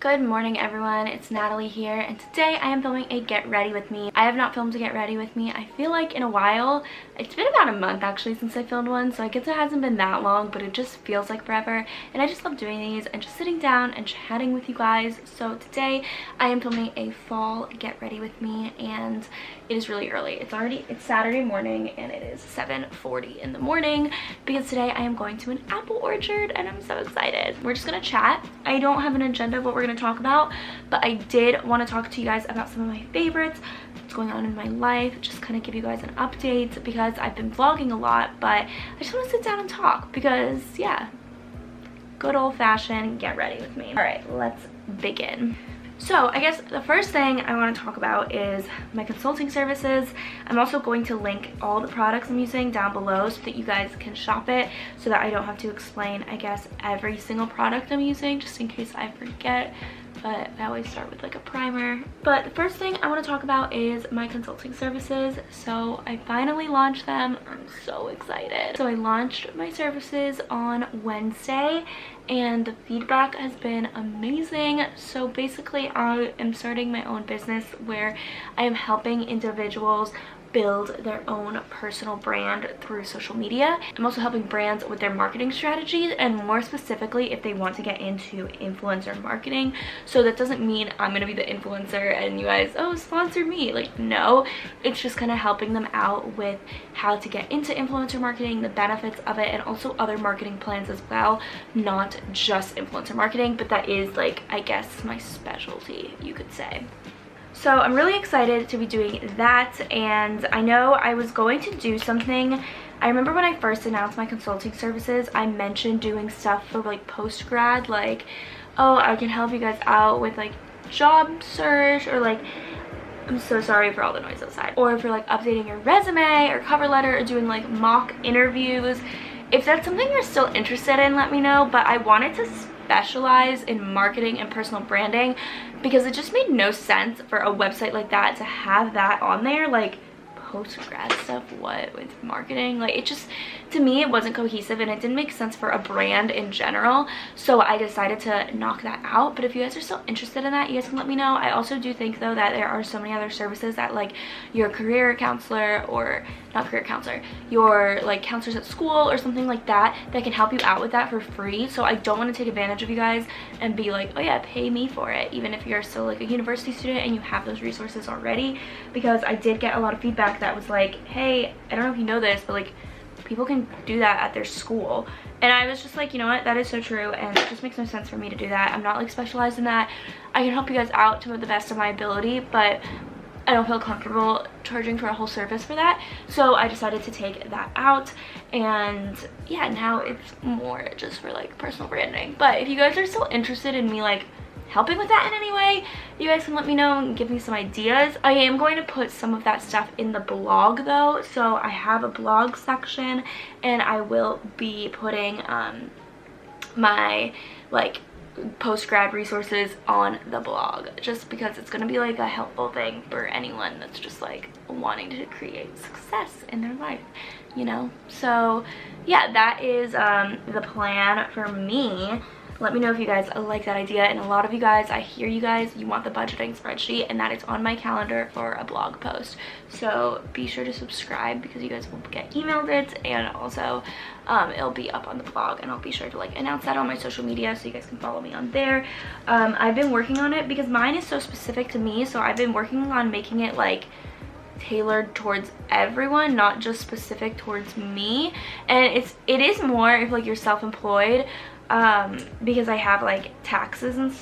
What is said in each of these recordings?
Good morning everyone, it's Natalie here, and today I am filming a get ready with me. I have not filmed a get ready with me, I feel like, in a while. It's been about a month actually since I filmed one, so I guess it hasn't been that long, but it just feels like forever. And I just love doing these and just sitting down and chatting with you guys. So today I am filming a fall get ready with me, and it is really early. It's Saturday morning and it is 7:40 in the morning because today I am going to an apple orchard and I'm so excited. We're just gonna chat. I don't have an agenda of what we're gonna talk about, but I did want to talk to you guys about some of my favorites, what's going on in my life, just kind of give you guys an update because I've been vlogging a lot, but I just want to sit down and talk because, yeah, good old-fashioned get ready with me. All right, let's begin. So I guess the first thing I want to talk about is my consulting services. I'm also going to link all the products I'm using down below so that you guys can shop it, so that I don't have to explain, I guess, every single product I'm using, just in case I forget. But I always start with like a primer. But the first thing I want to talk about is my consulting services. So I finally launched them. I'm so excited. So I launched my services on Wednesday and the feedback has been amazing. So basically I am starting my own business where I am helping individuals build their own personal brand through social media. I'm also helping brands with their marketing strategies, and more specifically if they want to get into influencer marketing. So that doesn't mean I'm gonna be the influencer and you guys, oh, sponsor me. Like, no, it's just kind of helping them out with how to get into influencer marketing, the benefits of it, and also other marketing plans as well, not just influencer marketing, but that is, like, I guess, my specialty, you could say. So I'm really excited to be doing that, and I know I was going to do something. I remember when I first announced my consulting services, I mentioned doing stuff for like post-grad, like, oh, I can help you guys out with like job search, or like, I'm so sorry for all the noise outside, or for like updating your resume or cover letter, or doing like mock interviews. If that's something you're still interested in, let me know. But I wanted to specialize in marketing and personal branding because it just made no sense for a website like that to have that on there, like post-grad stuff, what with marketing. Like, it just, to me, it wasn't cohesive and it didn't make sense for a brand in general. So I decided to knock that out. But if you guys are still interested in that, you guys can let me know. I also do think though that there are so many other services that, like, your career counselor, or not career counselor, your like counselors at school or something like that, that can help you out with that for free. So I don't want to take advantage of you guys and be like, oh yeah, pay me for it, even if you're still like a university student and you have those resources already. Because I did get a lot of feedback that was like, hey, I don't know if you know this, but like, people can do that at their school. And I was just like, you know what, that is so true, and it just makes no sense for me to do that. I'm not like specialized in that. I can help you guys out to the best of my ability, but I don't feel comfortable charging for a whole service for that. So I decided to take that out, and yeah, now it's more just for like personal branding. But if you guys are still interested in me like helping with that in any way, you guys can let me know and give me some ideas. I am going to put some of that stuff in the blog though. So I have a blog section, and I will be putting my like post-grad resources on the blog, just because it's going to be like a helpful thing for anyone that's just like wanting to create success in their life, you know. So yeah, that is the plan for me. Let me know if you guys like that idea. And a lot of you guys, I hear you guys, you want the budgeting spreadsheet, and that is on my calendar for a blog post. So be sure to subscribe because you guys will get emailed it, and also it'll be up on the blog, and I'll be sure to like announce that on my social media so you guys can follow me on there. I've been working on it because mine is so specific to me, so I've been working on making it like tailored towards everyone, not just specific towards me. And it is more if like you're self-employed, because I have like taxes and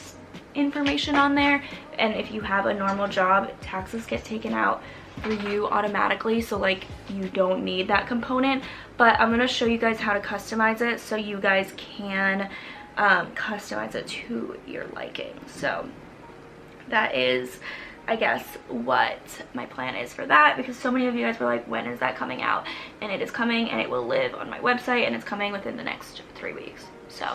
information on there, and if you have a normal job, taxes get taken out for you automatically, so like you don't need that component. But I'm gonna show you guys how to customize it so you guys can customize it to your liking. So that is, I guess, what my plan is for that, because so many of you guys were like, when is that coming out? And it is coming, and it will live on my website, and it's coming within the next 3 weeks. So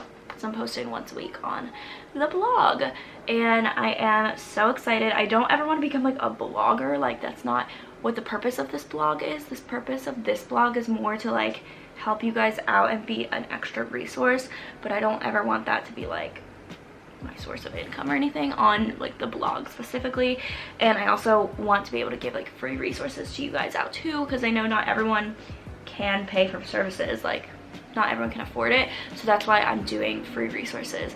I'm posting once a week on the blog, and I am so excited. I don't ever want to become like a blogger. Like, that's not what the purpose of this blog is. This purpose of this blog is more to like help you guys out and be an extra resource, but I don't ever want that to be like my source of income or anything on like the blog specifically. And I also want to be able to give like free resources to you guys out too, because I know not everyone can pay for services, like not everyone can afford it. So that's why I'm doing free resources,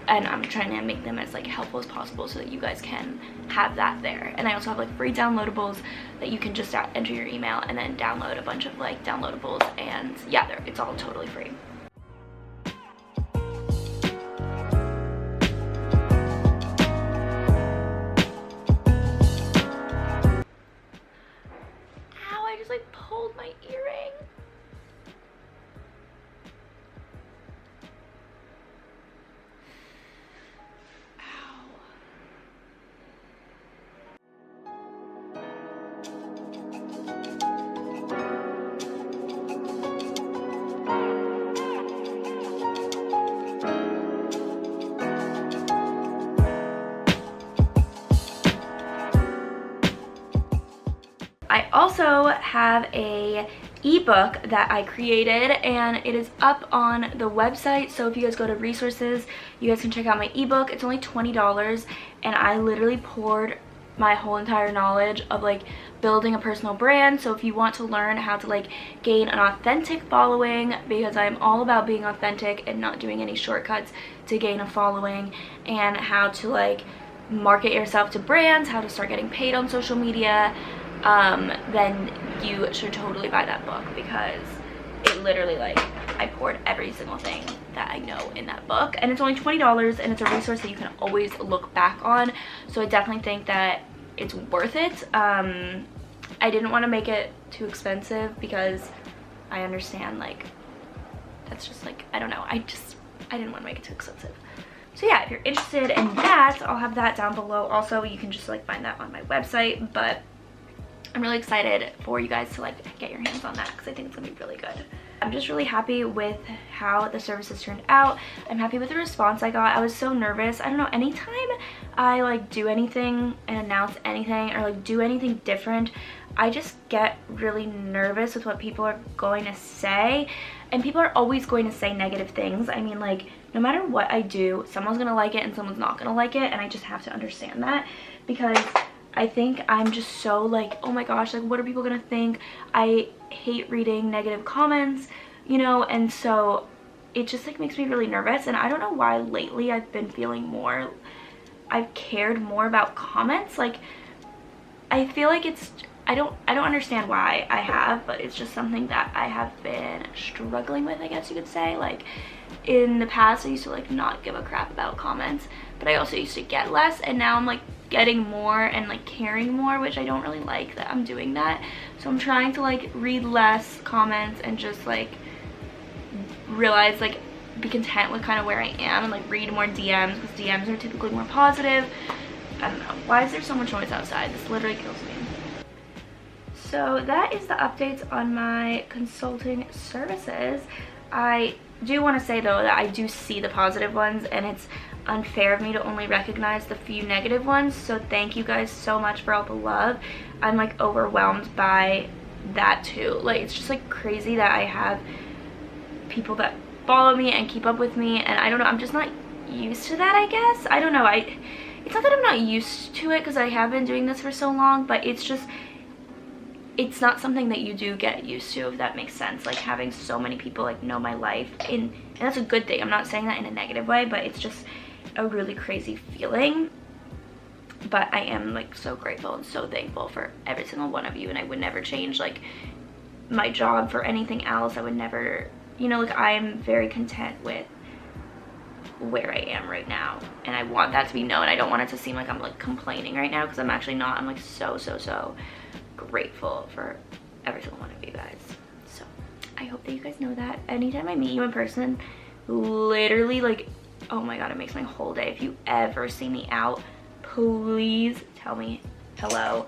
and I'm trying to make them as like helpful as possible so that you guys can have that there. And I also have like free downloadables that you can just enter your email and then download a bunch of like downloadables, and yeah, it's all totally free. Ow, I just like pulled my earring. I also have a ebook that I created, and it is up on the website. So if you guys go to resources, you guys can check out my ebook. It's only $20, and I literally poured my whole entire knowledge of like building a personal brand. So if you want to learn how to like gain an authentic following, because I'm all about being authentic and not doing any shortcuts to gain a following, and how to like market yourself to brands, how to start getting paid on social media, then you should totally buy that book, because it literally, like, I poured every single thing that I know in that book, and it's only $20, and it's a resource that you can always look back on. So I definitely think that it's worth it. I didn't want to make it too expensive, because I understand, like, that's just like, I don't know, I didn't want to make it too expensive. So yeah, if you're interested in that, I'll have that down below. Also, you can just like find that on my website, but I'm really excited for you guys to like get your hands on that, because I think it's gonna be really good. I'm just really happy with how the services turned out. I'm happy with the response I got. I was so nervous. I don't know, anytime I like do anything and announce anything or like do anything different, I just get really nervous with what people are going to say. And people are always going to say negative things. I mean, like, no matter what I do, someone's gonna like it and someone's not gonna like it, and I just have to understand that, because I think I'm just so like, oh my gosh, like what are people gonna think? I hate reading negative comments, you know, and so it just like makes me really nervous. And I don't know why lately I've been feeling more, I've cared more about comments. Like, I feel like it's, I don't understand why I have, but it's just something that I have been struggling with, I guess you could say. Like, in the past I used to like not give a crap about comments, but I also used to get less, and now I'm like getting more and like caring more, which I don't really like that I'm doing that. So I'm trying to like read less comments and just like realize, like, be content with kind of where I am, and like read more DMs, because DMs are typically more positive. I don't know, why is there so much noise outside? This literally kills me. So that is the updates on my consulting services. I do want to say though that I do see the positive ones, and it's unfair of me to only recognize the few negative ones. So thank you guys so much for all the love. I'm like overwhelmed by that too. Like, it's just like crazy that I have people that follow me and keep up with me, and I don't know, I'm just not used to that, I guess. I don't know, it's not that I'm not used to it, because I have been doing this for so long, but it's just, it's not something that you do get used to, if that makes sense. Like, having so many people like know my life, and that's a good thing. I'm not saying that in a negative way, but it's just a really crazy feeling. But I am like so grateful and so thankful for every single one of you, and I would never change like my job for anything else. I would never, you know, like, I am very content with where I am right now, and I want that to be known. I don't want it to seem like I'm like complaining right now, because I'm actually not. I'm like so grateful for every single one of you guys. So I hope that you guys know that. Anytime I meet you in person, literally, like, oh my god, it makes my whole day. If you ever see me out, please tell me hello.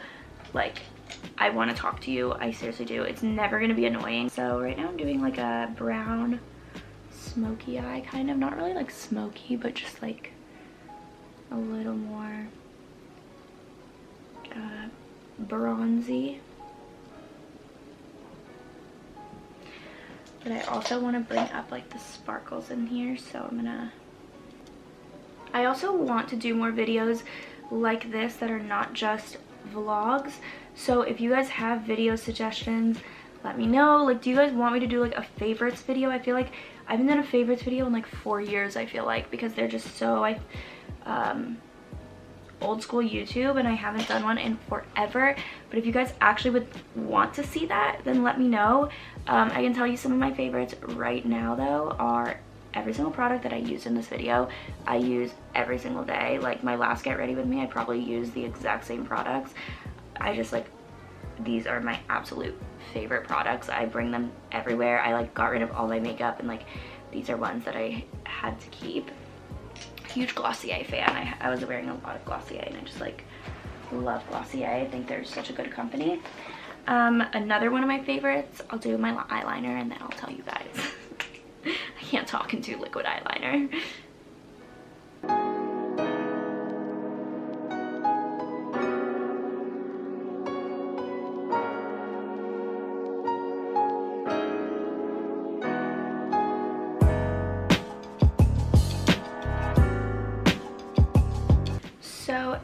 Like, I want to talk to you. I seriously do. It's never gonna be annoying. So right now I'm doing like a brown smoky eye, kind of. Not really like smoky, but just like a little more bronzy. But I also want to bring up like the sparkles in here, so I'm gonna I also want to do more videos like this that are not just vlogs. So if you guys have video suggestions, let me know. Like, do you guys want me to do like a favorites video? I feel like I haven't done a favorites video in like 4 years, I feel like, because they're just so old school YouTube, and I haven't done one in forever. But if you guys actually would want to see that, then let me know. I can tell you some of my favorites right now though are every single product that I used in this video. I use every single day. Like my last Get Ready With Me, I probably used the exact same products. I just like, these are my absolute favorite products. I bring them everywhere. I like got rid of all my makeup, and like these are ones that I had to keep. Huge Glossier fan. I was wearing a lot of Glossier, and I just like love Glossier. I think they're such a good company. Another one of my favorites, I'll do my eyeliner and then I'll tell you guys. I can't talk and do liquid eyeliner. So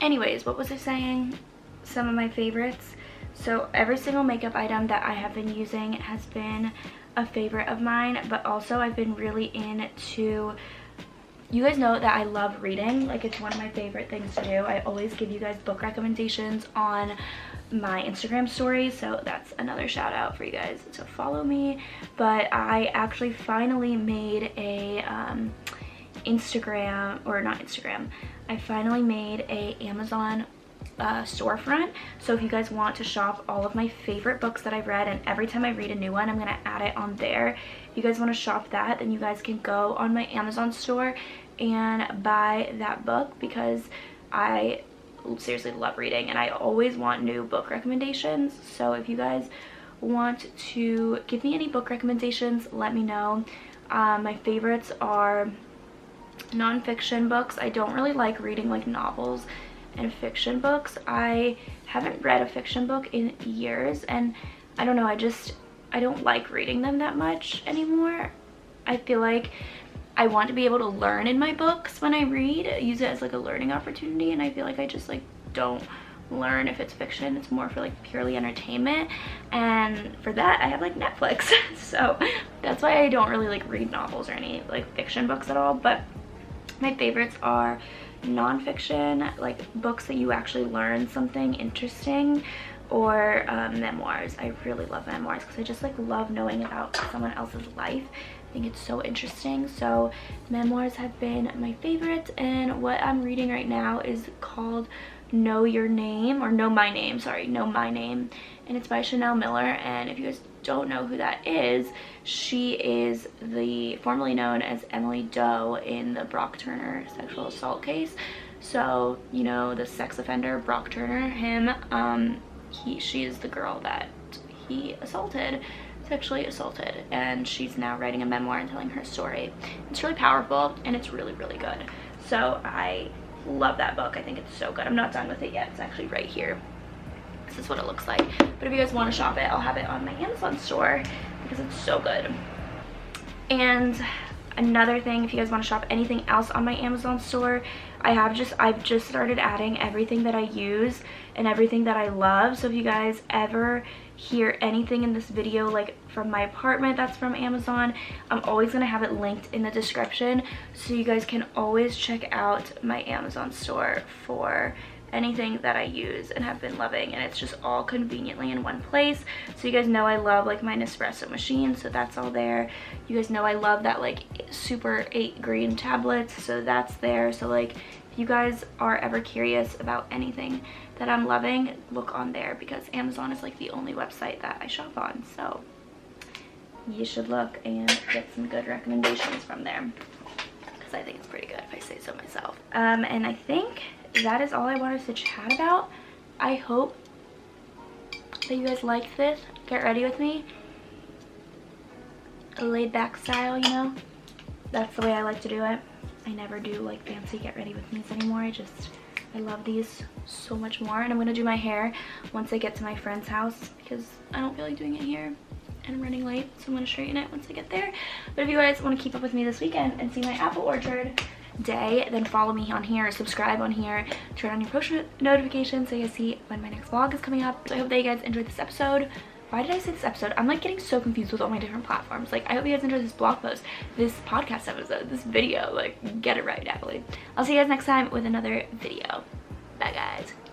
anyways, what was I saying? Some of my favorites. So every single makeup item that I have been using has been a favorite of mine, but also I've been really into, you guys know that I love reading. Like, it's one of my favorite things to do. I always give you guys book recommendations on my Instagram stories, so that's another shout out for you guys to follow me. But I actually finally made a I finally made a Amazon storefront. So if you guys want to shop all of my favorite books that I've read, and every time I read a new one, I'm gonna add it on there. If you guys want to shop that, then you guys can go on my Amazon store and buy that book, because I seriously love reading and I always want new book recommendations. So if you guys want to give me any book recommendations, let me know. My favorites are non-fiction books. I don't really like reading like novels and fiction books. I haven't read a fiction book in years, and I don't know, I don't like reading them that much anymore. I feel like I want to be able to learn in my books when I read, use it as like a learning opportunity, and I feel like I just like don't learn if it's fiction. It's more for like purely entertainment, and for that I have like Netflix. So that's why I don't really like read novels or any like fiction books at all. But my favorites are non-fiction, like books that you actually learn something interesting, or memoirs. I really love memoirs because I just like love knowing about someone else's life. I think it's so interesting. So memoirs have been my favorite, and what I'm reading right now is called Know Your Name, or Know My Name, sorry, Know My Name, and it's by Chanel Miller. And if you guys don't know who that is, she is the formerly known as Emily Doe in the Brock Turner sexual assault case. So you know, the sex offender Brock Turner, him, she is the girl that he sexually assaulted, and she's now writing a memoir and telling her story. It's really powerful and it's really, really good. So I love that book. I think it's so good. I'm not done with it yet. It's actually right here. This is what it looks like. But if you guys want to shop it, I'll have it on my Amazon store because it's so good. And another thing, if you guys want to shop anything else on my Amazon store, I've just started adding everything that I use and everything that I love. So if you guys ever hear anything in this video like from my apartment that's from Amazon, I'm always going to have it linked in the description, so you guys can always check out my Amazon store for anything that I use and have been loving, and it's just all conveniently in one place. So you guys know I love like my Nespresso machine, so that's all there. You guys know I love that like Super 8 green tablets, so that's there. So like if you guys are ever curious about anything that I'm loving, look on there, because Amazon is like the only website that I shop on. So you should look and get some good recommendations from there, because I think it's pretty good if I say so myself. And I think that is all I wanted to chat about. I hope that you guys liked this Get Ready With Me. A laid back style, you know? That's the way I like to do it. I never do like fancy Get Ready With Me's anymore. I love these so much more. And I'm gonna do my hair once I get to my friend's house, because I don't feel like doing it here and I'm running late, so I'm gonna straighten it once I get there. But if you guys want to keep up with me this weekend and see my apple orchard, day, then follow me on here, subscribe on here, turn on your push notifications so you see when my next vlog is coming up. So I hope that you guys enjoyed this episode. Why did I say this episode? I'm like getting so confused with all my different platforms. Like, I hope you guys enjoyed this blog post, this podcast episode, this video. Like, get it right, Natalie. I'll see you guys next time with another video. Bye, guys.